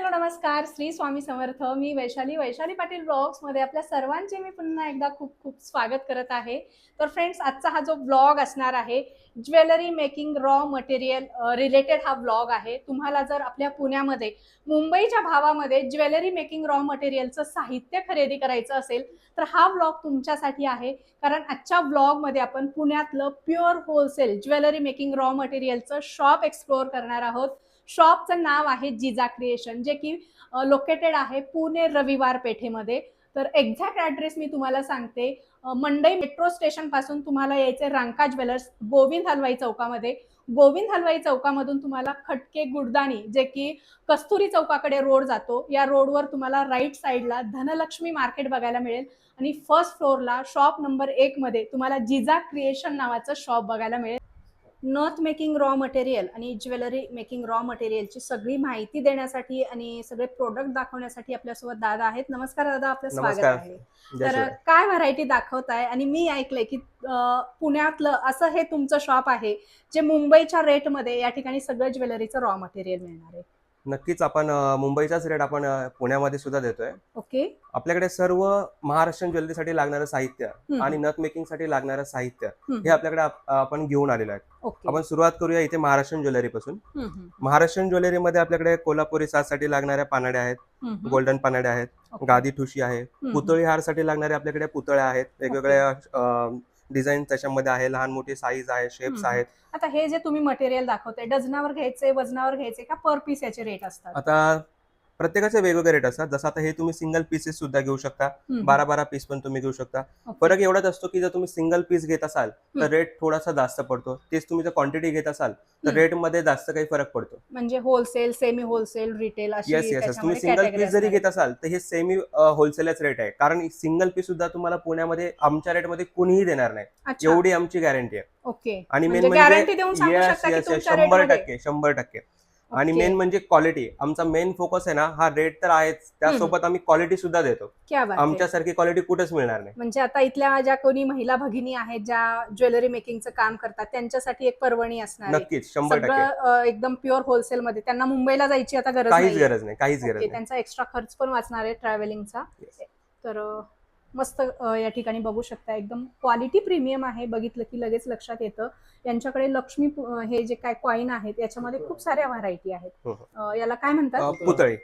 Hello नमस्कार, श्री स्वामी समर्थ. मी Vaishali Patil blogs मध्ये आपल्या सर्वांचे मी पुन्हा एकदा खूप खूप स्वागत करत आहे. तर फ्रेंड्स, आजचा हा जो ब्लॉग असणार आहे jewellery making raw material related हा ब्लॉग आहे. तुम्हाला जर आपल्या पुण्यामध्ये मुंबईच्या भावामध्ये ज्वेलरी मेकिंग रॉ मटेरियलचं साहित्य खरेदी करायचं असेल तर हा ब्लॉग तुमच्यासाठी आहे. कारण आजच्या ब्लॉग मध्ये आपण पुण्यातलं pure wholesale jewellery making raw मटेरियलचं शॉप एक्सप्लोअर करणार आहोत. शॉपचं नाव आहे जिजा क्रिएशन, जे की लोकेटेड आहे पुणे रविवार पेठेमध्ये. तर एक्झॅक्ट ऍड्रेस मी तुम्हाला सांगते. मंडई मेट्रो स्टेशन पासून तुम्हाला यायचे रांका ज्वेलर्स गोविंद हलवाई चौकामध्ये. गोविंद हलवाई चौकामधून तुम्हाला खटके गुडदाणी, जे की कस्तुरी चौकाकडे रोड जातो, या रोडवर तुम्हाला राईट साईडला धनलक्ष्मी मार्केट बघायला मिळेल. आणि फर्स्ट फ्लोअरला शॉप नंबर 1 मध्ये तुम्हाला जिजा क्रिएशन नावाचं शॉप बघायला मिळेल. नथ मेकिंग रॉ मटेरियल आणि ज्वेलरी मेकिंग रॉ मटेरियलची सगळी माहिती देण्यासाठी आणि सगळे प्रोडक्ट दाखवण्यासाठी आपल्यासोबत दादा आहेत. नमस्कार दादा, आपलं स्वागत आहे. तर काय व्हरायटी दाखवताय? आणि मी ऐकलंय की पुण्यातलं असं हे तुमचं शॉप आहे जे मुंबईच्या रेटमध्ये या ठिकाणी सगळं ज्वेलरीचं रॉ मटेरियल मिळणार आहे. नक्कीच आपण मुंबईचाच रेट आपण पुण्यामध्ये सुद्धा देतोय. ओके. आपल्याकडे सर्व महाराष्ट्रीयन ज्वेलरीसाठी लागणारं साहित्य आणि नथ मेकिंग साठी लागणारं साहित्य हे आपल्याकडे आपण घेऊन आलेलो आहे. आपण सुरुवात करूया इथे महाराष्ट्रीयन ज्वेलरी पासून. महाराष्ट्रीयन ज्वेलरी मध्ये आपल्याकडे कोल्हापुरी साजसाठी लागणाऱ्या पानाड्या आहेत, गोल्डन पानाड्या आहेत, गादी ठुशी आहे, पुतळी हार साठी लागणारे आपल्याकडे पुतळ्या आहेत, वेगवेगळ्या डिझाईन त्याच्यामध्ये आहे, लहान मोठी साईज आहे, शेप्स आहेत. आता हे जे तुम्ही मटेरियल दाखवताय, डझनावर घ्यायचे, वजनावर घ्यायचे का पर पीस याचे रेट असतात? आता प्रत्येकाचे वेगवेगळे रेट असतात. जसं आता हे तुम्ही सिंगल पीसेस सुद्धा घेऊ शकता, 12 पीस पण तुम्ही घेऊ शकता. फरक एवढाच असतो की जर तुम्ही सिंगल पीस घेत असाल तर रेट थोडासा जास्त पडतो. तेच तुम्ही जर क्वांटिटी घेत असाल तर रेट मध्ये जास्त काही फरक पडतो. म्हणजे होलसेल, सेमी होलसेल, रिटेल अशी. येस तुम्ही सिंगल पीस जरी घेत असाल तर हे सेमी होलसेलच रेट आहे. कारण सिंगल पीस सुद्धा तुम्हाला पुण्यामध्ये आमच्या रेट मध्ये कोणीही देणार नाही, एवढी आमची गॅरंटी आहे. ओके. आणि मेन म्हणजे 100%. आणि मेन म्हणजे क्वालिटी. आमचा मेन फोकस आहे ना, हा रेट तर आहेच, त्यासोबत आम्ही क्वालिटी सुद्धा देतो. आमच्यासारखी क्वालिटी कुठेच मिळणार नाही. म्हणजे आता इथल्या ज्या कोणी महिला भगिनी आहेत ज्या ज्वेलरी मेकिंगचं काम करतात त्यांच्यासाठी एक पर्वणी असणार. नक्कीच 100%. एकदम प्युअर होलसेल मध्ये. त्यांना मुंबईला जायची आता काहीच गरज नाही. त्यांचा एक्स्ट्रा खर्च पण वाचणार आहे ट्रॅव्हलिंगचा. तर मस्त या ठिकाणी बघू शकता, एकदम क्वालिटी प्रीमियम आहे. बघितलं की लगेच लक्षात येतं. यांच्याकडे लक्ष्मी हे जे काय कॉइन आहेत याच्यामध्ये खूप साऱ्या व्हरायटी आहेत. याला काय म्हणतात? पुतळे.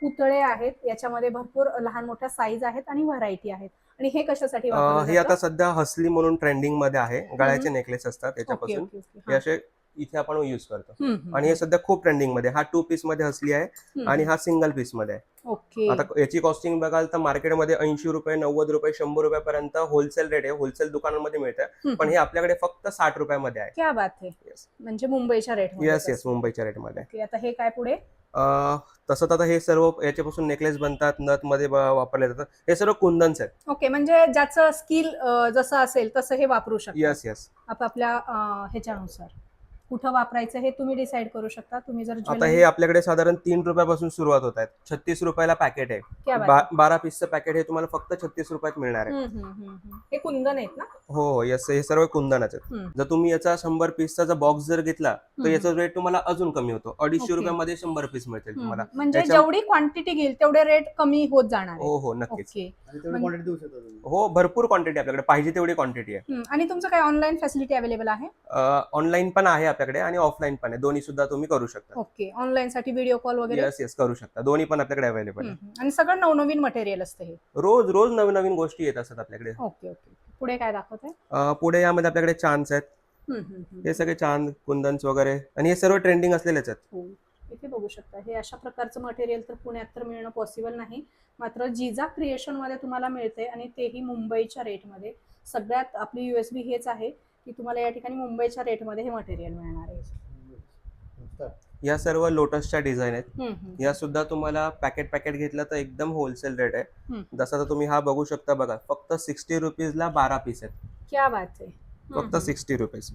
पुतळे आहेत. याच्यामध्ये भरपूर लहान मोठ्या साईज आहेत आणि व्हरायटी आहेत. आणि हे कशासाठी? हे आता सध्या हसली म्हणून ट्रेंडिंग मध्ये आहे. गळ्याचे नेकलेस असतात त्याच्यापासून. हे असे इथे आपण युज करतो आणि हे सध्या खूप ट्रेंडिंग मध्ये. हा 2 पीस मध्ये हसली आहे आणि हा सिंगल पीस मध्ये आहे. आता याची कॉस्टिंग बघाल तर मार्केटमध्ये 80 रुपये, 90 रुपये, 100 रुपयापर्यंत होलसेल रेट आहे. होलसेल दुकानांमध्ये मिळतं, पण हे आपल्याकडे फक्त 60 रुपयामध्ये आहे. क्या बात आहे. म्हणजे मुंबईच्या रेट मध्ये. येस मुंबईच्या रेट मध्ये. आता हे काय पुढे? तसंच आता हे सर्व याच्यापासून नेकलेस बनतात, नथ मध्ये वापरले जातात. हे सर्व कुंदन्स आहेत. ओके. म्हणजे ज्याचं स्किल जसं असेल तसं हे वापरू शकता. येस आपल्या ह्याच्यानुसार कुठं वापरायचं हे तुम्ही डिसाइड करू शकता. तुम्ही जर आता हे आपल्याकडे साधारण 3 रुपयापासून सुरुवात होत आहेत. 36 रुपयाला पॅकेट आहे. 12 पीसचं पॅकेट हे तुम्हाला फक्त 36 रुपयात मिळणार आहे. हे कुंदन आहेत ना? हो येस, हे सर्व कुंदनच आहेत. जर तुम्ही याचा 100 पीसचा जर बॉक्स जर घेतला तर याचा रेट तुम्हाला अजून कमी होतो. 250 रुपयामध्ये 100 पीस मिळतील तुम्हाला. म्हणजे जेवढी क्वांटिटी घेईल तेवढे रेट कमी होत जाणार. हो नक्कीच. हो, भरपूर क्वांटिटी आपल्याकडे पाहिजे तेवढी क्वांटिटी आहे. आणि तुमचं काय ऑनलाईन फॅसिलिटी अवेलेबल आहे? ऑनलाईन पण आहे आपल्याकडे आणि ऑफलाईन पण आहे. दोन्ही सुद्धा तुम्ही करू शकता. ओके. ऑनलाईन साठी व्हिडिओ कॉल वगैरे? येस करू शकता. दोन्ही पण आपल्याकडे अवेलेबल आहे. आणि सगळं नवनवीन मटेरियल असतं. हे रोज नवीन गोष्टी येत असतात आपल्याकडे. ओके. पुढे काय दाखवताय? पुढे यामध्ये आपल्याकडे चांद आहेत. हे सगळे चांद, कुंदन्स वगैरे, आणि हे सर्व ट्रेंडिंग असलेलेच आहेत. इथे बघू शकता. हे अशा प्रकारचं मटेरियल तर पुण्यात तर मिळणं पॉसिबल नाही, मात्र जिजा क्रिएशन मध्ये तुम्हाला मिळते आणि तेही मुंबईच्या रेटमध्ये. सगळ्यात आपली युएसबी हेच आहे की तुम्हाला या ठिकाणी मुंबईच्या रेटमध्ये हे मटेरियल मिळणार आहे. या सर्व लोटसच्या डिझाईन आहेत. या सुद्धा तुम्हाला पॅकेट घेतलं तर एकदम होलसेल रेट आहे. जसं तुम्ही हा बघू शकता बघा, फक्त 60 रुपीजला 12 पीस आहेत. क्या बात आहे. फक्त 60 रुपीज.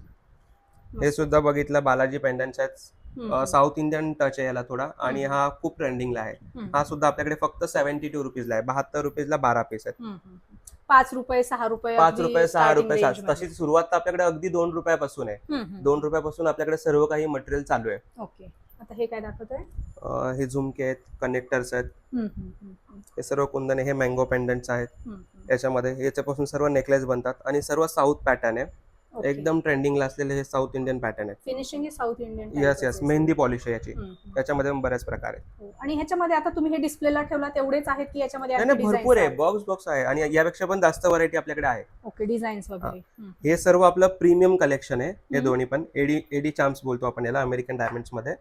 हे सुद्धा बघितलं, बालाजी पेंडन्स आहेत. साऊथ इंडियन टच आहे याला थोडा, आणि हा खूप ट्रेंडिंगला आहे. हा सुद्धा आपल्याकडे फक्त 72 रुपीजला आहे. 72 रुपीजला 12 पीस आहेत. 5 रुपये 6 रुपये 5 रुपये 6 रुपये. तशी सुरुवात तर आपल्याकडे अगदी 2 रुपयापासून आहे. 2 रुपयापासून आपल्याकडे सर्व काही मटेरियल चालू आहे. ओके. आता हे काय दाखवतोय? हे झुमके आहेत, कनेक्टर्स आहेत, हे सर्व कुंदन आहे, हे मँगो पेंडंट्स आहेत याच्यामध्ये. याच्यापासून सर्व नेकलेस बनतात आणि सर्व साऊथ पॅटर्न आहे, एकदम ट्रेंडिंगला असलेले हे साऊथ इंडियन पॅटर्न आहे. Finishing south Indian. Yes, mehndi polish आहे याची. याच्यामध्ये पण बऱ्याच प्रकार आहे. आणि ह्याच्यामध्ये आता तुम्ही हे डिस्प्लेला ठेवला तेवढेच आहेत की याच्यामध्ये नाही, भरपूर आहे, बॉक्स आहे आणि यापेक्षा पण जास्त व्हरायटी आपल्याकडे आहे. ओके, डिझाईन्स वगैरे. हे सर्व आपलं प्रीमियम कलेक्शन आहे. हे दोन्ही पण एडी चार्म्स बोलतो आपण याला, अमेरिकन डायमंड्स मध्ये.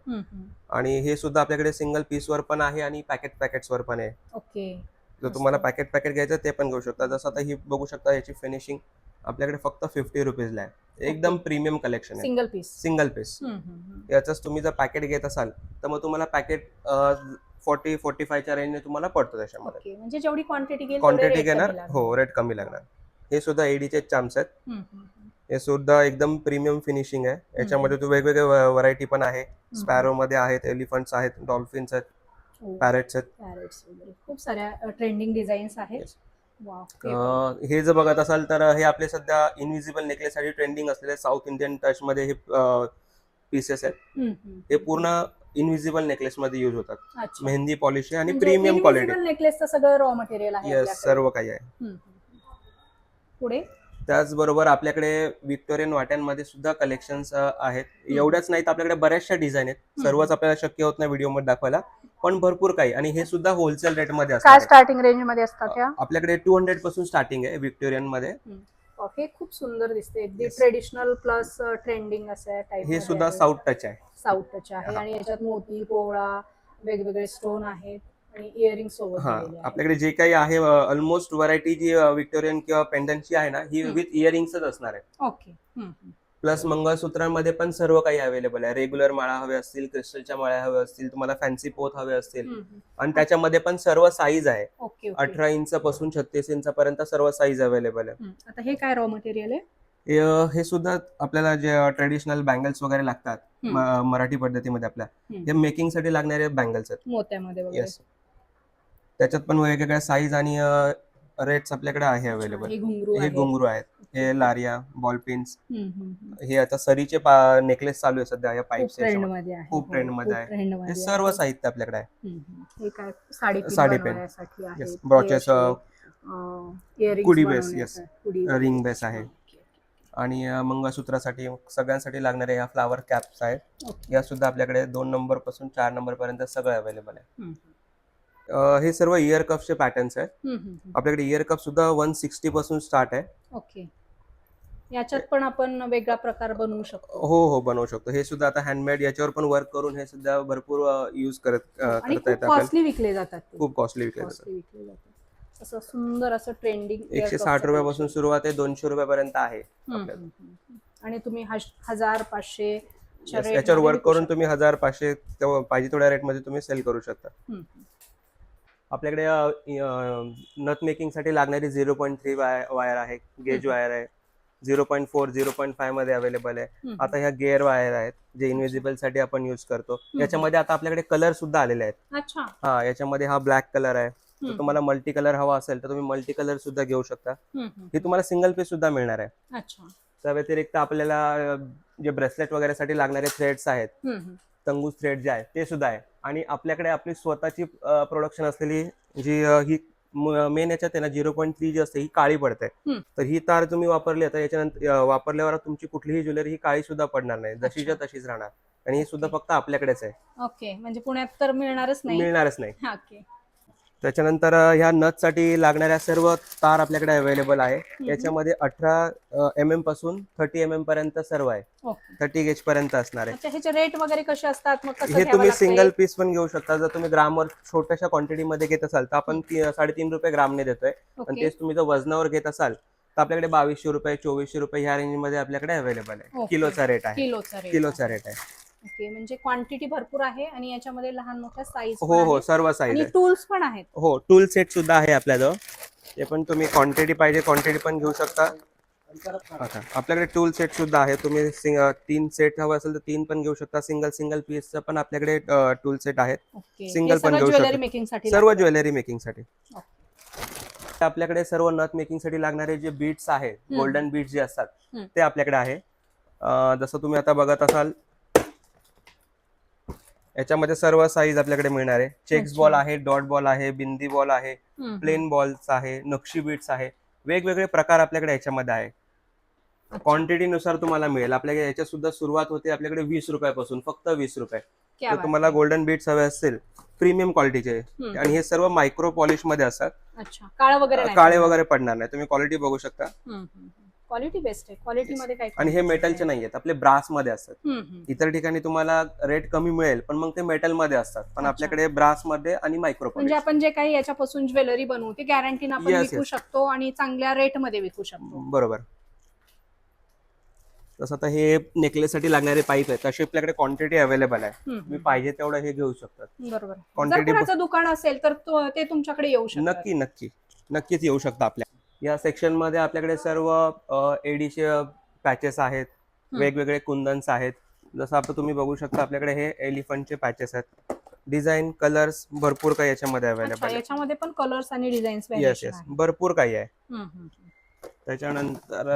आणि हे सुद्धा आपल्याकडे सिंगल पीस वर पण आहे आणि पॅकेट्स वर पण आहे. ओके, जर तुम्हाला पॅकेट घ्यायचं ते पण घेऊ शकता. जसं आता ही बघू शकता, याची फिनिशिंग आपल्याकडे फक्त 50 रुपीजला आहे. एकदम प्रीमियम कलेक्शन आहे, सिंगल पीस. याचाच तुम्ही जर पॅकेट घेत असाल तर मग तुम्हाला पॅकेट 40-45च्या रेंजने तुम्हाला पडतो त्याच्यामध्ये. म्हणजे जेवढी क्वांटिटी घेणार, हो, रेट कमी लागणार. हे सुद्धा एडीचे चार्म्स आहेत. हे सुद्धा एकदम प्रीमियम फिनिशिंग आहे. याच्यामध्ये तो वेगवेगळे व्हरायटी पण आहे. स्पॅरो मध्ये आहेत, एलिफंट्स आहेत, डॉल्फिन्स आहेत, पॅरेट्स आहेत. खूप साऱ्या ट्रेंडिंग डिझाईन्स आहेत. हे जर बघत असाल तर हे आपले सध्या इनविजिबल नेकलेस साठी ट्रेंडिंग असलेले साऊथ इंडियन टच मध्ये हे पीसेस आहेत. हे पूर्ण इनविजिबल नेकलेस मध्ये युज होतात. मेहंदी पॉलिश आणि प्रीमियम क्वालिटी. नेकलेसचं सगळं रॉ मटेरियल आहे. येस, सर्व काही आहे. पुढे त्याचबरोबर आपल्याकडे व्हिक्टोरियन वाट्यांमध्ये सुद्धा कलेक्शन्स आहेत. एवढ्याच नाहीत, आपल्याकडे बऱ्याचशा डिझाईन आहेत. सर्वच आपल्याला शक्य होत नाही व्हिडिओ मध्ये दाखवायला, पण भरपूर काही. आणि हे सुद्धा होलसेल रेट मध्ये असतात. काय स्टार्टिंग रेंज मध्ये असतात? आपल्याकडे 200 पासून स्टार्टिंग आहे व्हिक्टोरियन मध्ये. हे खूप सुंदर दिसते, अगदी ट्रेडिशनल प्लस ट्रेंडिंग असं टाइप. हे सुद्धा साऊथ टच आहे. आणि याच्यात मोती, पोळा, वेगवेगळे स्टोन आहेत आणि इयरिंग सोबत. आपल्याकडे जे काही आहे ऑलमोस्ट व्हरायटी जी व्हिक्टोरियन किंवा पेंडंटची आहे ना, ही विथ इयरिंग्सच असणार आहे. ओके. प्लस मंगळसूत्रांमध्ये पण सर्व काही अवेलेबल आहे. रेग्युलर माळा हवे असतील, क्रिस्टलच्या माळ्या हवे असतील, तुम्हाला फॅन्सी पोत हवे असतील, आणि त्याच्यामध्ये पण सर्व साईज आहे. 18 इंच पासून 36 इंच पर्यंत सर्व साईज अवेलेबल आहे. आता हे काय रॉ मटेरियल आहे? हे सुद्धा आपल्याला जे ट्रेडिशनल बँगल्स वगैरे लागतात मराठी पद्धतीमध्ये, आपल्या हे मेकिंग साठी लागणारे बँगल्स आहेत मोत्यामध्ये वगैरे. त्याच्यात पण वेगवेगळ्या साईज आणि रेट्स आपल्याकडे आहे अवेलेबल. हे घुंगरू आहेत, हे लारिया, बॉल पिन्स. हे आता सरीचे नेकलेस चालू आहे सध्या या पाईप्स, खूप ट्रेंड मध्ये आहे. हे सर्व साहित्य आपल्याकडे आहे. साडीपेन, ब्रॉचेस, कुडी बेस, येस, रिंग बेस आहे. आणि मंगळसूत्रासाठी सगळ्यांसाठी लागणारे या फ्लावर कॅप्स आहेत. या सुद्धा आपल्याकडे 2 नंबर पासून 4 नंबर पर्यंत सगळं अवेलेबल आहे. हे सर्व इयर कप्सचे पॅटर्न्स आहेत. आपल्याकडे इयर कप सुद्धा 160 पासून स्टार्ट आहे. ओके. याच्यात पण आपण वेगळा प्रकार बनवू शकतो? हो, बनवू शकतो. हे सुद्धा आता हँडमेड, याच्यावर पण वर्क करून हे सुद्धा भरपूर यूज करता येतात. कॉस्टली विकले जातात. खूप कॉस्टली विकले जातात. असं सुंदर असं ट्रेंडिंग 160 रुपयापासून सुरुवात आहे, 200 रुपयापर्यंत आहे. आणि तुम्ही 1000-500 याच्यावर वर्क करून तुम्ही 1000-500 पाहिजे तेवढ्या रेट मध्ये तुम्ही सेल करू शकता. आपल्याकडे नथ मेकिंग साठी लागणारी 0.3 वायर आहे, गेज वायर आहे, 0.4, 0.5 मध्ये अवेलेबल आहे. आता ह्या गेअर वायर आहेत जे इनविजिबल साठी आपण युज करतो. याच्यामध्ये आता आपल्याकडे कलर सुद्धा आलेले आहेत. याच्यामध्ये हा ब्लॅक कलर आहे. जर तुम्हाला मल्टी कलर हवा असेल तर तुम्ही मल्टी कलर सुद्धा घेऊ शकता. हे तुम्हाला सिंगल पीस सुद्धा मिळणार आहे. त्या व्यतिरिक्त आपल्याला जे ब्रेसलेट वगैरे साठी लागणारे थ्रेड्स आहेत, तंगूस थ्रेड जे आहे ते सुद्धा आहे. आणि आपल्याकडे आपली स्वतःची प्रोडक्शन असलेली जी ही मेन याच्यात आहे ना, 0.3 जी असते ही काळी पडते. तर ही तार तुम्ही वापरली तर याच्यानंतर वापरल्यावर तुमची कुठलीही ज्वेलरी ही काळी सुद्धा पडणार नाही, जशीच्या तशीच राहणार. आणि ही सुद्धा फक्त आपल्याकडेच आहे. ओके, म्हणजे पुण्यात तर मिळणारच नाही. त्याच्यानंतर ह्या नथ साठी लागणाऱ्या सर्व तार आपल्याकडे अवेलेबल आहे. याच्यामध्ये 18 mm पासून 30 mm पर्यंत सर्व आहे. 30 गेज पर्यंत असणार आहे. ह्याचे रेट वगैरे कसे असतात? हे तुम्ही सिंगल पीस पण घेऊ शकता. जर तुम्ही ग्रामवर छोट्याशा क्वांटिटी मध्ये घेत असाल तर आपण 3.5 रुपये ग्रामने देतोय. आणि तेच तुम्ही जर वजनावर घेत असाल तर आपल्याकडे 2200 रुपये, 2400 रुपये ह्या रेंज मध्ये आपल्याकडे अवेलेबल आहे. किलोचा रेट आहे. ओके, म्हणजे क्वांटिटी भरपूर आहे आणि याच्यामध्ये लहान मोठ्या साईज. हो, सर्व साईज आणि टूल्स पण आहेत. हो, टूल सेट सुद्धा आहे आपल्याजवळ. ते पण तुम्ही क्वांटिटी पाहिजे क्वांटिटी पण घेऊ शकता. आपल्याकडे टूल सेट सुद्धा आहे. तुम्ही 3 सेट हवं असेल तर 3 पण घेऊ शकता. सिंगल पीसचं पण आपल्याकडे टूल सेट आहेत. सिंगल पण घेऊ शकता, सर्व ज्वेलरी मेकिंग साठी. आपल्याकडे सर्व नथ मेकिंग साठी लागणारे जे बीड्स आहेत, गोल्डन बीड्स जे असतात ते आपल्याकडे आहे. जसं तुम्ही आता बघत असाल याच्यामध्ये सर्व साईज आपल्याकडे मिळणार आहे. चेक्स अच्छा. बॉल आहे, डॉट बॉल आहे, बिंदी बॉल आहे, प्लेन बॉल्स आहे, नक्षी बीट्स आहे, वेगवेगळे प्रकार आपल्याकडे याच्यामध्ये आहे. क्वांटिटी नुसार तुम्हाला मिळेल. आपल्याकडे याच्यात सुद्धा सुरुवात होते आपल्याकडे 20 रुपयापासून, फक्त 20 रुपये. क्या तर बात तुम्हाला आहे. गोल्डन बीट्स हवे असतील प्रीमियम क्वालिटीचे, आणि हे सर्व मायक्रो पॉलिश मध्ये असतात. अच्छा, काळं वगैरे नाही काळे पडणार. वगैरे पडणार नाही. तुम्ही क्वालिटी बघू शकता. क्वालिटी बेस्ट आहे. क्वालिटी मध्ये काही आणि हे मेटलचे नाही आहेत, आपले ब्रास मध्ये असतात. हम्म. इतर ठिकाणी तुम्हाला रेट कमी मिळेल, पण मग ते मेटल मध्ये असतात. पण अच्छा. आपल्याकडे ब्रास मध्ये आणि मायक्रो म्हणजे पॉलिश. आपण जे काही याच्यापासून ज्वेलरी बनवू ते गॅरंटीने आपण Yes, विकू yes. शकतो आणि चांगल्या रेट मध्ये विकू शकतो. बरोबर. तसं आता हे नेकलेस साठी लागणारे पाईप आहेत, तशी आपल्याकडे क्वांटिटी अवेलेबल आहे. तुम्ही पाहिजे तेवढं हे घेऊ शकता. बरोबर. जर Quantity कोणाचं दुकान असेल तर ते तुमच्याकडे येऊ शकतात. नक्कीच येऊ शकता. आपल्या या सेक्शन मध्ये आपल्याकडे सर्व एडीचे पॅचेस आहेत, वेगवेगळे कुंदन्स आहेत. जसं आता तुम्ही बघू शकता आपल्याकडे हे एलिफंटचे पॅचेस आहेत. डिझाईन कलर्स भरपूर काही याच्यामध्ये अवेलेबल आहे. याच्यामध्ये पण कलर्स आणि डिझाईन्स येस भरपूर काही आहे. त्याच्यानंतर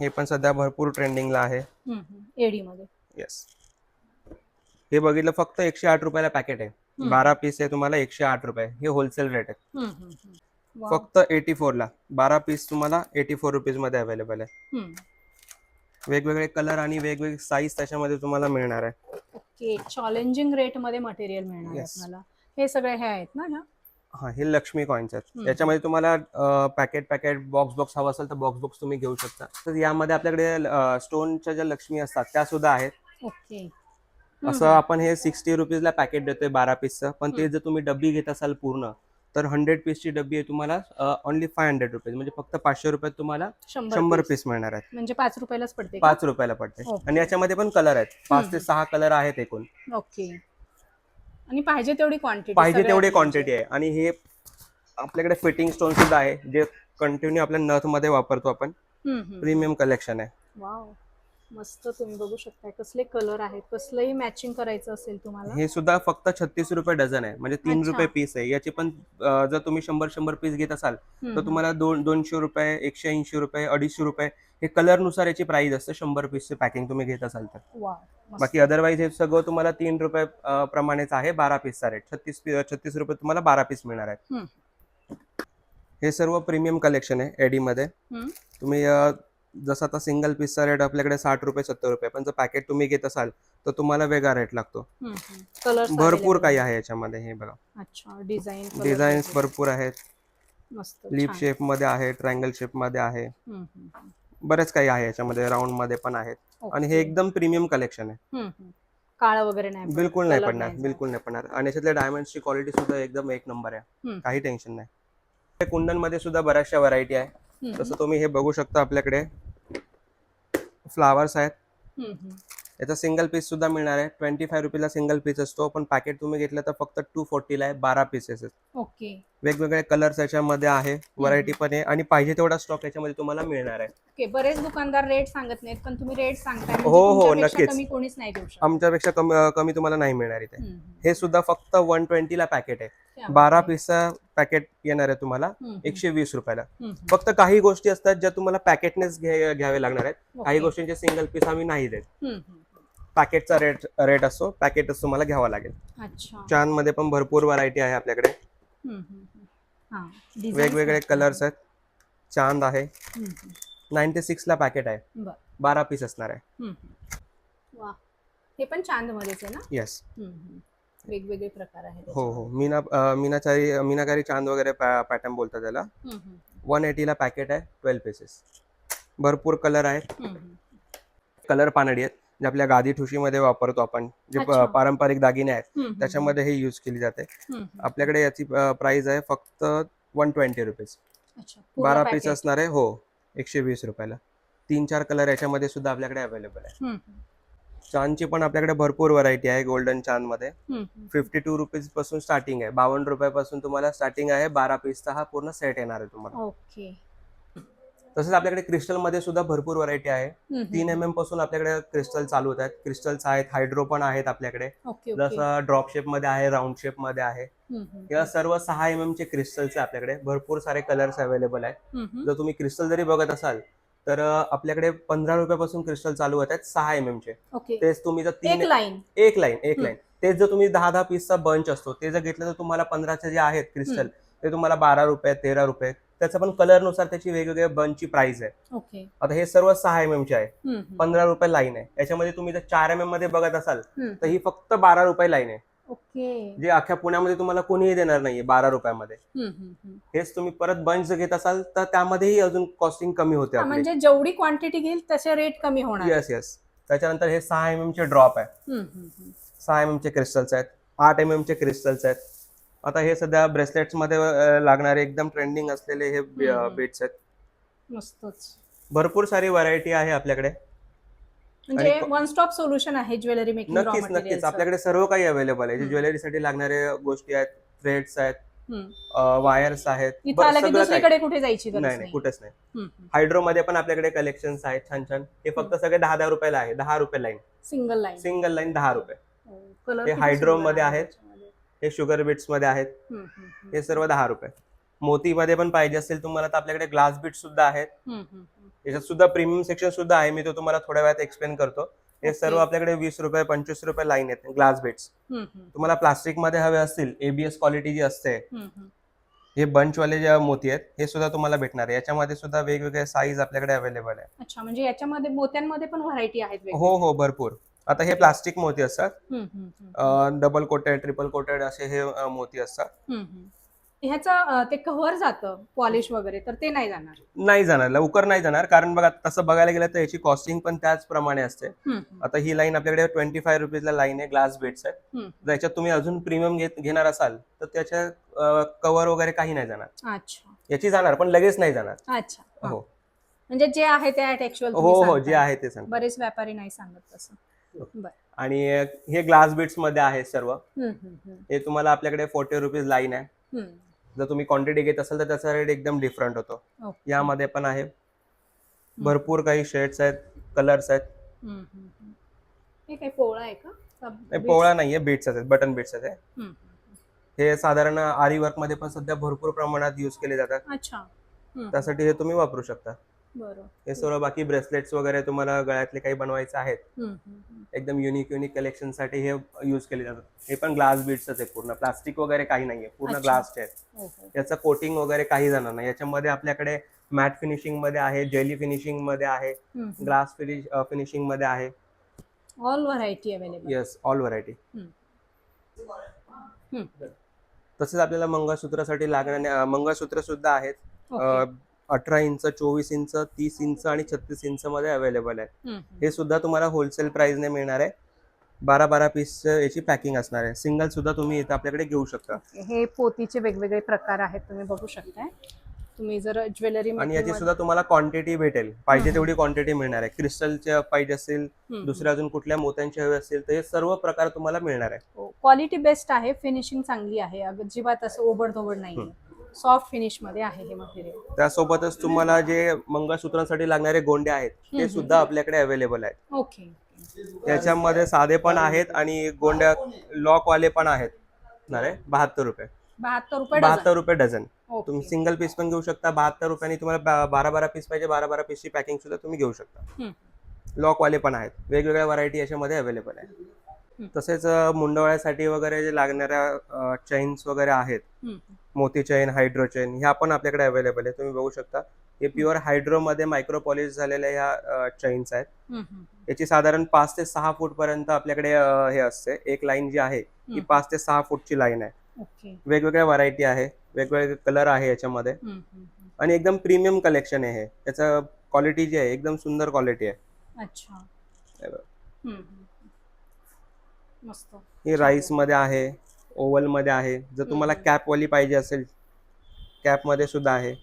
हे पण सध्या भरपूर ट्रेंडिंगला आहे. एडी मध्ये. येस, हे बघितलं फक्त 108 रुपयाला पॅकेट आहे. 12 पीस आहे, तुम्हाला 108 रुपये. हे होलसेल रेट आहे. फक्त 84 ला 12 पीस तुम्हाला 84 रुपीज मध्ये अवेलेबल आहे. वेगवेगळे कलर आणि वेगवेगळे साईज त्याच्यामध्ये तुम्हाला मिळणार आहे. ओके, चॅलेंजिंग रेट मध्ये मटेरियल मिळणार आहे आपल्याला. हे सगळे हे आहेत ना ह्या? हा, हे लक्ष्मी कॉइन्स आहेत. याच्यामध्ये तुम्हाला पॅकेट बॉक्स हवा असेल तर बॉक्स तुम्ही घेऊ शकता. तर यामध्ये आपल्याकडे स्टोनच्या ज्या लक्ष्मी असतात त्या सुद्धा आहेत. ओके. असं आपण हे 60 रुपीजला पॅकेट देतोय 12 पीसचं. पण ते जर तुम्ही डब्बी घेत असाल पूर्ण, तर 100 पीसची डब्बी आहे तुम्हाला ओनली 500 रुपीज, म्हणजे फक्त 500 रुपयात तुम्हाला 100 पीस मिळणार आहेत. म्हणजे 5 रुपयालाच पडते. 5 रुपयाला पडते. आणि याच्यामध्ये पण कलर आहेत, 5 ते 6 कलर आहेत एकूण. ओके. आणि पाहिजे तेवढी क्वांटिटी आहे. आणि हे आपल्याकडे फिटिंग स्टोन सुद्धा आहे, जे कंटिन्यू आपल्या नथ मध्ये वापरतो आपण. प्रीमियम कलेक्शन आहे. वाव, मस्त. तुम्ही बघू शकता कसले कलर आहेत. कसलंही मॅचिंग करायचं असेल तुम्हाला. हे सुद्धा फक्त 36 रुपये डझन आहे, म्हणजे 3 रुपये पीस आहे. याची पण जर तुम्ही 100 पीस घेत असाल तर तुम्हाला 200 रुपये, 180 रुपये, 250 रुपये हे कलर नुसार याची प्राइस असते. 100 पीसचे पॅकिंग तुम्ही घेत असाल तर. बाकी अदरवाईज हे सगळं तुम्हाला 3 रुपये प्रमाणेच आहे. 12 पीसचा रेट 36 रुपये तुम्हाला 12 पीस मिळणार आहेत. हे सर्व प्रीमियम कलेक्शन आहे एडी मध्ये. तुम्ही जसं आता सिंगल पीसचा रेट आपल्याकडे 60 रुपये 70 रुपये, पण जर पॅकेट तुम्ही घेत असाल तर तुम्हाला वेगळा रेट लागतो. भरपूर काही आहे याच्यामध्ये. हे बघा, अच्छा, डिझाईन्स भरपूर आहेत. मस्त. लीफ शेप मध्ये आहे, ट्रायंगल शेप मध्ये आहे, बरेच काही आहे याच्यामध्ये. राऊंड मध्ये पण आहेत. आणि हे एकदम प्रीमियम कलेक्शन आहे. काळं वगैरे नाही, बिलकुल नाही पडणार. आणि याच्यातल्या डायमंड्सची क्वालिटी सुद्धा एकदम एक नंबर आहे. काही टेन्शन नाही. कुंदन मध्ये सुद्धा बऱ्याचशा व्हरायटी आहे. जसं तुम्ही हे बघू शकता आपल्याकडे फ्लावर्स आहेत. याचा सिंगल पीस सुद्धा मिळणार आहे. 25 रुपीला सिंगल पीस असतो, पण पॅकेट तुम्ही घेतलं तर फक्त 240 ला आहे. 12 पीसेस आहेत. ओके. वेगवेगळे कलर्स याच्यामध्ये आहे, व्हरायटी पण आहे, आणि पाहिजे तेवढा स्टॉक याच्यामध्ये तुम्हाला मिळणार आहे. ओके. बरेच दुकानदार रेट सांगत नाहीत, पण तुम्ही रेट सांगताय. हो, नक्कीच. कमी कोणीच नाही देऊ शकत. आमच्यापेक्षा कमी तुम्हाला नाही मिळणार इथे. हे सुद्धा फक्त 120 ला पॅकेट आहे. 12 पीसचा पॅकेट येणार आहे तुम्हाला 120 रुपयाला. फक्त काही गोष्टी असतात ज्या तुम्हाला पॅकेटनेच घ्यावे लागणार आहेत. काही गोष्टींचे सिंगल पीस आम्ही नाही देत. पॅकेटचा रेट असतो, पॅकेटच तुम्हाला घ्यावा लागेल. चांद मध्ये पण भरपूर व्हरायटी आहे आपल्याकडे. वेगवेगळे कलर्स आहेत. चांद आहे, 96 ला पॅकेट आहे. 12 पीस असणार आहे. हे पण चांद मध्येच आहे ना? येस. वेगवेगळे प्रकार आहेत. हो. मीनाकारी चांद वगैरे पॅटर्न बोलतात त्याला. 180 ला पॅकेट आहे. 12 पीसेस. भरपूर कलर आहेत. कलर पानडी आहेत, जे आपल्या गादी ठुशीमध्ये वापरतो आपण. जे पारंपरिक दागिने आहेत त्याच्यामध्ये हे यूज केली जाते. आपल्याकडे याची प्राइस आहे फक्त 120 रुपीज. 12 पीस असणार आहे. हो, 120 रुपयाला. 3-4 कलर याच्यामध्ये सुद्धा आपल्याकडे अवेलेबल आहे. चांदची पण आपल्याकडे भरपूर व्हरायटी आहे. गोल्डन चांद मध्ये 52 रुपीज पासून स्टार्टिंग आहे. 52 रुपयापासून तुम्हाला स्टार्टिंग आहे. 12 पीसचा हा पूर्ण सेट येणार आहे तुम्हाला. ओके. तसंच आपल्याकडे क्रिस्टल मध्ये सुद्धा भरपूर व्हरायटी आहे. 3 mm पासून आपल्याकडे क्रिस्टल चालू होत आहेत. क्रिस्टल्स आहेत, हायड्रो पण आहेत आपल्याकडे. जसं ड्रॉप शेप मध्ये आहे, राऊंड शेप मध्ये आहे. या सर्व 6 mm चे क्रिस्टल्स आहे आपल्याकडे. भरपूर सारे कलर्स अवेलेबल आहेत. जर तुम्ही क्रिस्टल जरी बघत असाल तर आपल्याकडे 15 रुपयापासून क्रिस्टल चालू होत आहेत 6 mm चे. ओके. तेच तुम्ही जर एक लाईन. एक लाईन तेच जर तुम्ही 10-10 पीसचा बंच असतो ते जर घेतलं तर तुम्हाला 15चे जे आहेत क्रिस्टल ते तुम्हाला 12 रुपये 13 रुपये. त्याचा पण कलर नुसार त्याची वेगवेगळ्या बंचची प्राइस आहे. ओके. आता हे सर्व 6 mm चे आहे. 15 रुपये लाईन आहे. याच्यामध्ये तुम्ही जर 4 mm मध्ये बघत असाल तर ही फक्त 12 रुपये लाईन आहे. ओके. जे अख्ख्या पुण्यामध्ये तुम्हाला कोणीही देणार नाहीये 12 रुपयामध्ये. हेच तुम्ही परत बंच जर घेत असाल तर त्यामध्येही अजून कॉस्टिंग कमी होते आपली. म्हणजे जेवढी क्वांटिटी घेईल तसे रेट कमी होणार. येस. त्याच्यानंतर हे 6 mm चे ड्रॉप आहे. 6 mm चे क्रिस्टल्स आहेत. 8 mm चे क्रिस्टल्स आहेत. आता हे सध्या ब्रेसलेट्स मध्ये लागणारे एकदम ट्रेंडिंग असलेले हे बीट्स आहेत. मस्तच. भरपूर सारी व्हरायटी आहे आपल्याकडे. म्हणजे वन स्टॉप सोल्युशन आहे ज्वेलरी मेकिंग. नक्कीच आपल्याकडे सर्व काही अवेलेबल आहे. जे ज्वेलरीसाठी लागणारे गोष्टी आहेत, थ्रेड्स आहेत, वायर्स आहेत. दुसरीकडे कुठे जायची गरज नाही, कुठेच नाही. हायड्रो मध्ये पण आपल्याकडे कलेक्शन्स आहेत छान छान. हे फक्त सगळे 10-10 रुपयाला आहे. 10 रुपये लाईन. सिंगल लाईन 10 रुपये. हे हायड्रो मध्ये आहेत. हे शुगर बीट्स मध्ये आहेत. हे सर्व 10 रुपये. मोती मध्ये पण पाहिजे असेल तुम्हाला तर आपल्याकडे ग्लास बीट सुद्धा आहेत. याच्यात सुद्धा प्रीमियम सेक्शन सुद्धा आहे. मी तो तुम्हाला थोड्या वेळात एक्सप्लेन करतो. हे सर्व आपल्याकडे 20 रुपये 25 रुपये लाईन आहेत ग्लास बीट्स. तुम्हाला प्लास्टिक मध्ये हवे असतील, एबीएस क्वालिटी जी असते, हे बंच वाले जे मोती आहेत हे सुद्धा तुम्हाला भेटणार आहे. याच्यामध्ये सुद्धा वेगवेगळे साईज आपल्याकडे अवेलेबल आहे. अच्छा, म्हणजे याच्यामध्ये मोत्यांमध्ये पण व्हरायटी आहेत. हो भरपूर. आता हे प्लास्टिक मोती असतात. डबल कोटेड, ट्रिपल कोटेड असे हे मोती असतात. ह्याचं ते कव्हर जातं पॉलिश वगैरे तर ते नाही जाणार लवकर नाही जाणार. कारण बघा तसं बघायला गेलं तर याची कॉस्टिंग पण त्याचप्रमाणे असते. आता ही लाईन आपल्याकडे 25 रुपीजला लाईन आहे. ग्लास बीट्स आहे. जर याच्यात तुम्ही अजून प्रीमियम घेणार असाल तर त्याच्या कव्हर वगैरे काही नाही जाणार. अच्छा. याची जाणार पण लगेच नाही जाणार. अच्छा. हो, म्हणजे जे आहे ते ऍक्च्युअल हो जे आहे ते सांग. बरेच व्यापारी नाही सांगत तसं. आणि हे ग्लास बीट्स मध्ये आहे सर्व. हे तुम्हाला आपल्याकडे 40 रुपीज लाईन आहे. जर तुम्ही क्वांटिटी घेत असाल तर त्याचा रेट एकदम डिफरंट होतो. यामध्ये पण आहे भरपूर काही शेड्स आहेत, कलर्स आहेत. हे काय पोळा आहे का? पोळा नाहीये, बीट्स आहेत, बटन बीट्स आहेत. हे साधारण आरी वर्क मध्ये पण सध्या भरपूर प्रमाणात युज केले जातात. अच्छा. त्यासाठी हे तुम्ही वापरू शकता. बरोबर. हे सर्व बाकी ब्रेसलेट्स वगैरे तुम्हाला गळ्यातले काही बनवायचे आहेत, एकदम युनिक कलेक्शन साठी हे युज केले जातात. हे पण ग्लास बीट्स आहे. पूर्ण प्लास्टिक वगैरे काही नाहीये, पूर्ण ग्लासचे आहेत. याचं कोटिंग वगैरे काही जाणार नाही. याच्यामध्ये आपल्याकडे मॅट फिनिशिंग मध्ये आहे, जेली फिनिशिंग मध्ये आहे, ग्लास फिनिशिंग मध्ये आहे. All variety available. Yes, all variety. तसेच आपल्याला मंगळसूत्रासाठी लागणारे मंगळसूत्र सुद्धा आहेत. 18 इंच, 24 इंच, 30 इंच आणि 36 इंच मध्ये अवेलेबल आहे. हे सुद्धा तुम्हाला होलसेल प्राइसने मिळणार आहे. 12-12 पीस याची पॅकिंग असणार आहे. सिंगल सुद्धा तुम्ही इथे आपल्याकडे घेऊ शकता. हे पोतीचे वेगवेगळे प्रकार आहेत, तुम्ही बघू शकताय. तुम्ही जर ज्वेलरी आणि याची सुद्धा तुम्हाला क्वांटिटी भेटेल, पाहिजे तेवढी क्वांटिटी मिळणार आहे. क्रिस्टलचे पाहिजे असेल, दुसऱ्या अजून कुठल्या मोत्यांचे हवे असतील तर हे सर्व प्रकार तुम्हाला मिळणार आहे. क्वालिटी बेस्ट आहे, फिनिशिंग चांगली आहे, अजिबात असं ओबडधोबड नाहीये. सॉफ्ट फिनिश मध्ये आहे हे मटेरियल. त्यासोबतच तुम्हाला जे मंगळसूत्रांसाठी लागणारे गोंडे आहेत ते सुद्धा आपल्याकडे अवेलेबल आहेत. ओके. त्याच्यामध्ये साधे पण आहेत आणि गोंड्या लॉक वाले पण आहेत. 72 रुपये. 72 रुपये डझन. तुम्ही सिंगल पीस पण घेऊ शकता. 72 रुपयांनी तुम्हाला 12-12 पीस पाहिजे, 12-12 पीसची पॅकिंग सुद्धा तुम्ही घेऊ शकता. लॉक वाले पण आहेत. वेगवेगळ्या व्हरायटी याच्यामध्ये अवेलेबल आहे. तसेच मुंडवळ्यासाठी वगैरे जे लागणाऱ्या चेन्स वगैरे आहेत, मोती चेन, हायड्रो चेन, ह्या पण आपल्याकडे अवेलेबल आहे. तुम्ही बघू शकता. हे प्युअर हायड्रो मध्ये मायक्रो पॉलिश झालेल्या ह्या चेन्स आहेत. याची साधारण 5 ते 6 फूट पर्यंत आपल्याकडे हे असते. एक लाईन जी आहे ही 5 ते 6 फूटची लाईन आहे. वेगवेगळ्या व्हरायटी आहे, वेगवेगळे कलर आहे याच्यामध्ये आणि एकदम प्रीमियम कलेक्शन आहे. याचा क्वालिटी जी आहे एकदम सुंदर क्वालिटी आहे. अच्छा. मस्त. ही राईस मध्ये आहे, ओव्हल मध्ये आहे. जर तुम्हाला कॅप वाली पाहिजे असेल, कॅप मध्ये सुद्धा आहे.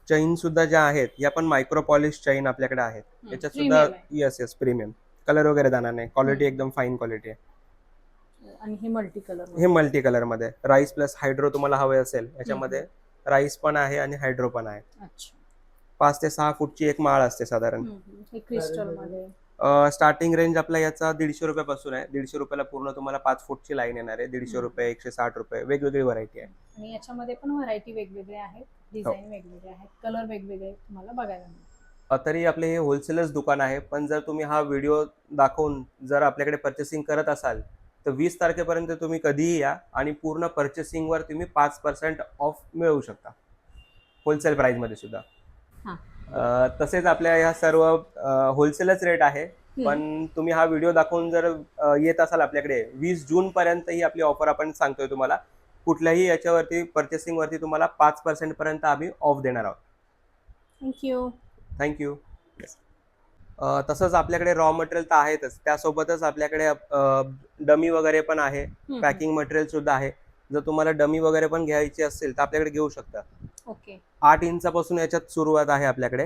चैन सुद्धा ज्या आहेत या पण मायक्रो पॉलिश चैन आपल्याकडे आहेत. याच्यात सुद्धा येस प्रीमियम, कलर वगैरे जाणार नाही. क्वालिटी एकदम फाईन क्वालिटी आहे. आणि हे मल्टी कलर मध्ये राईस प्लस हायड्रो तुम्हाला हवे असेल, याच्यामध्ये राईस पण आहे आणि हायड्रो पण आहे. 5 ते 6 फूटची एक माळ असते साधारण. क्रिस्टल मध्ये स्टार्टिंग रेंज आपला याचा 150 रुपयापासून आहे. 150 रुपयाला पूर्ण तुम्हाला 5 फूटची लाईन येणार आहे. 150 रुपये, 160 रुपये, वेगवेगळी व्हरायटी आहे. आणि याच्यामध्ये पण व्हरायटी वेगवेगळे आहेत, डिझाईन वेगवेगळे आहेत, कलर वेगवेगळे तुम्हाला बघायला मिळेल. तरी आपले हे होलसेलच दुकान आहे, पण जर तुम्ही हा व्हिडिओ दाखवून जर आपल्याकडे पर्चेसिंग करत असाल तर 20 तारखेपर्यंत तुम्ही कधीही या आणि पूर्ण पर्चेसिंगवर तुम्ही 5% ऑफ मिळवू शकता होलसेल प्राइसमध्ये सुद्धा. तसेच आपल्या ह्या सर्व होलसेलच रेट आहे, पण तुम्ही हा व्हिडिओ दाखवून जर येत असाल आपल्याकडे 20 जून पर्यंत ही आपली ऑफर आपण सांगतोय तुम्हाला. कुठल्याही याच्यावरती पर्चेसिंग वरती तुम्हाला 5% पर्यंत आम्ही ऑफ देणार आहोत. थँक्यू. तसंच आपल्याकडे रॉ मटेरियल तर आहेतच, त्यासोबतच आपल्याकडे डमी वगैरे पण आहे, पॅकिंग मटेरियल सुद्धा आहे. जर तुम्हाला डमी वगैरे पण घ्यायची असेल तर आपल्याकडे घेऊ शकता. ओके. 8 इंचापासून याच्यात सुरुवात आहे आपल्याकडे.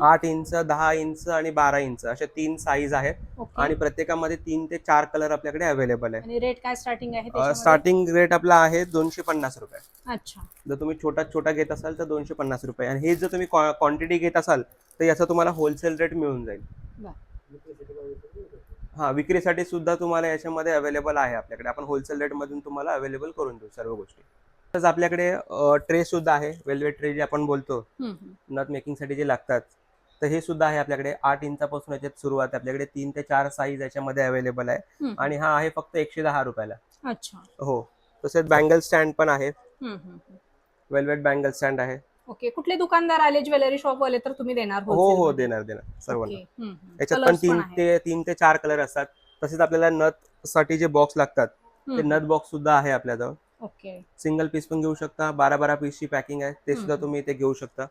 8 इंच, 10 इंच आणि 12 इंच अशा 3 साईज आहेत आणि प्रत्येकामध्ये 3 ते 4 कलर आपल्याकडे अवेलेबल आहे. आणि रेट काय स्टार्टिंग आहे? स्टार्टिंग रेट आपला आहे 250 रुपये. अच्छा. जर तुम्ही छोटा घेत असाल तर 250 रुपये, आणि हे जर तुम्ही क्वांटिटी घेत असाल तर याचा तुम्हाला होलसेल रेट मिळून जाईल. हा, विक्रीसाठी सुद्धा तुम्हाला याच्यामध्ये अवेलेबल आहे आपल्याकडे. आपण होलसेल रेट मधून तुम्हाला अवेलेबल करून देऊ सर्व गोष्टी. तसंच आपल्याकडे ट्रे सुद्धा आहे, वेल्वेट ट्रे जे आपण बोलतो नथ मेकिंग साठी जे लागतात, तर हे सुद्धा आहे आपल्याकडे. 8 इंचापासून याच्यात सुरुवात आहे आपल्याकडे. 3 ते 4 साईज याच्यामध्ये अवेलेबल आहे आणि हा आहे फक्त 110 रुपयाला. अच्छा. हो. तसेच बँगल स्टँड पण आहे, वेल्वेट बँगल स्टँड आहे. ओके. कुठले दुकानदार आले, ज्वेलरी शॉप वाले, तर तुम्ही देणार? हो, देणार सर्वांना. याच्यात पण 3 ते 4 कलर असतात. तसेच आपल्याला नथ साठी जे बॉक्स लागतात ते नथ बॉक्स सुद्धा आहे आपल्याजवळ. ओके. सिंगल पीस पण घेऊ शकता, 12 पीसची पॅकिंग आहे, ते सुद्धा तुम्ही इथे घेऊ शकता.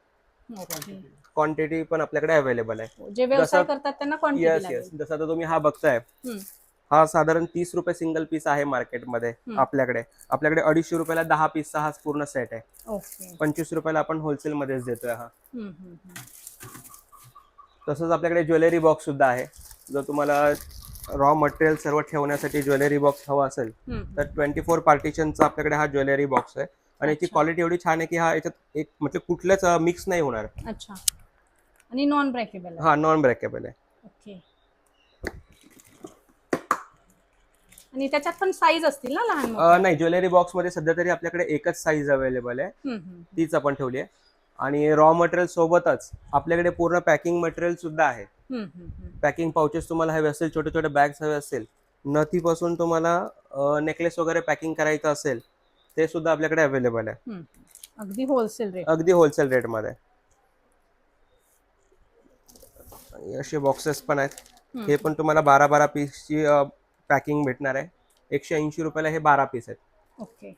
क्वांटिटी पण आपल्याकडे अवेलेबल आहे. जे व्यवसाय करतात त्यांना क्वांटिटी लागेल. येस. जसं आता तुम्ही हा बघताय, हा साधारण 30 रुपये सिंगल पीस आहे मार्केटमध्ये. आपल्याकडे 250 रुपयाला 10 पीसचा हा पूर्ण सेट आहे. ओके. 25 रुपयाला आपण होलसेल मध्येच देतोय हा. तसंच आपल्याकडे ज्वेलरी बॉक्स सुद्धा आहे. जर तुम्हाला रॉ मटेरियल सर्व ठेवण्यासाठी ज्वेलरी बॉक्स हवा असेल तर 24 पार्टिशनचा आपल्याकडे हा ज्वेलरी बॉक्स आहे आणि याची क्वालिटी एवढी छान आहे की हा याच्यात एक म्हणजे कुठलंच मिक्स नाही होणार. अच्छा. आणि नॉन ब्रेकेबल. हा, नॉन ब्रेकेबल आहे. ओके. आणि त्याच्यात पण साईज असतील ना लहान? नाही, ज्वेलरी बॉक्स मध्ये सध्या तरी आपल्याकडे एकच साईज अवेलेबल आहे, तीच आपण ठेवली आहे. आणि रॉ मटेरियल सोबतच आपल्याकडे पूर्ण पॅकिंग मटेरियल सुद्धा आहे. पॅकिंग पाउचेस तुम्हाला हवे असेल, छोटे छोटे बॅग्स हवे असेल, नथीपासून तुम्हाला नेकलेस वगैरे पॅकिंग करायचं असेल, ते सुद्धा आपल्याकडे अवेलेबल आहे. अगदी होलसेल रेट. अगदी होलसेल रेट मध्ये. असे बॉक्सेस पण आहेत, हे पण तुम्हाला 12 पीसची पॅकिंग भेटणार आहे. 180 रुपयाला हे 12 पीस आहेत. ओके.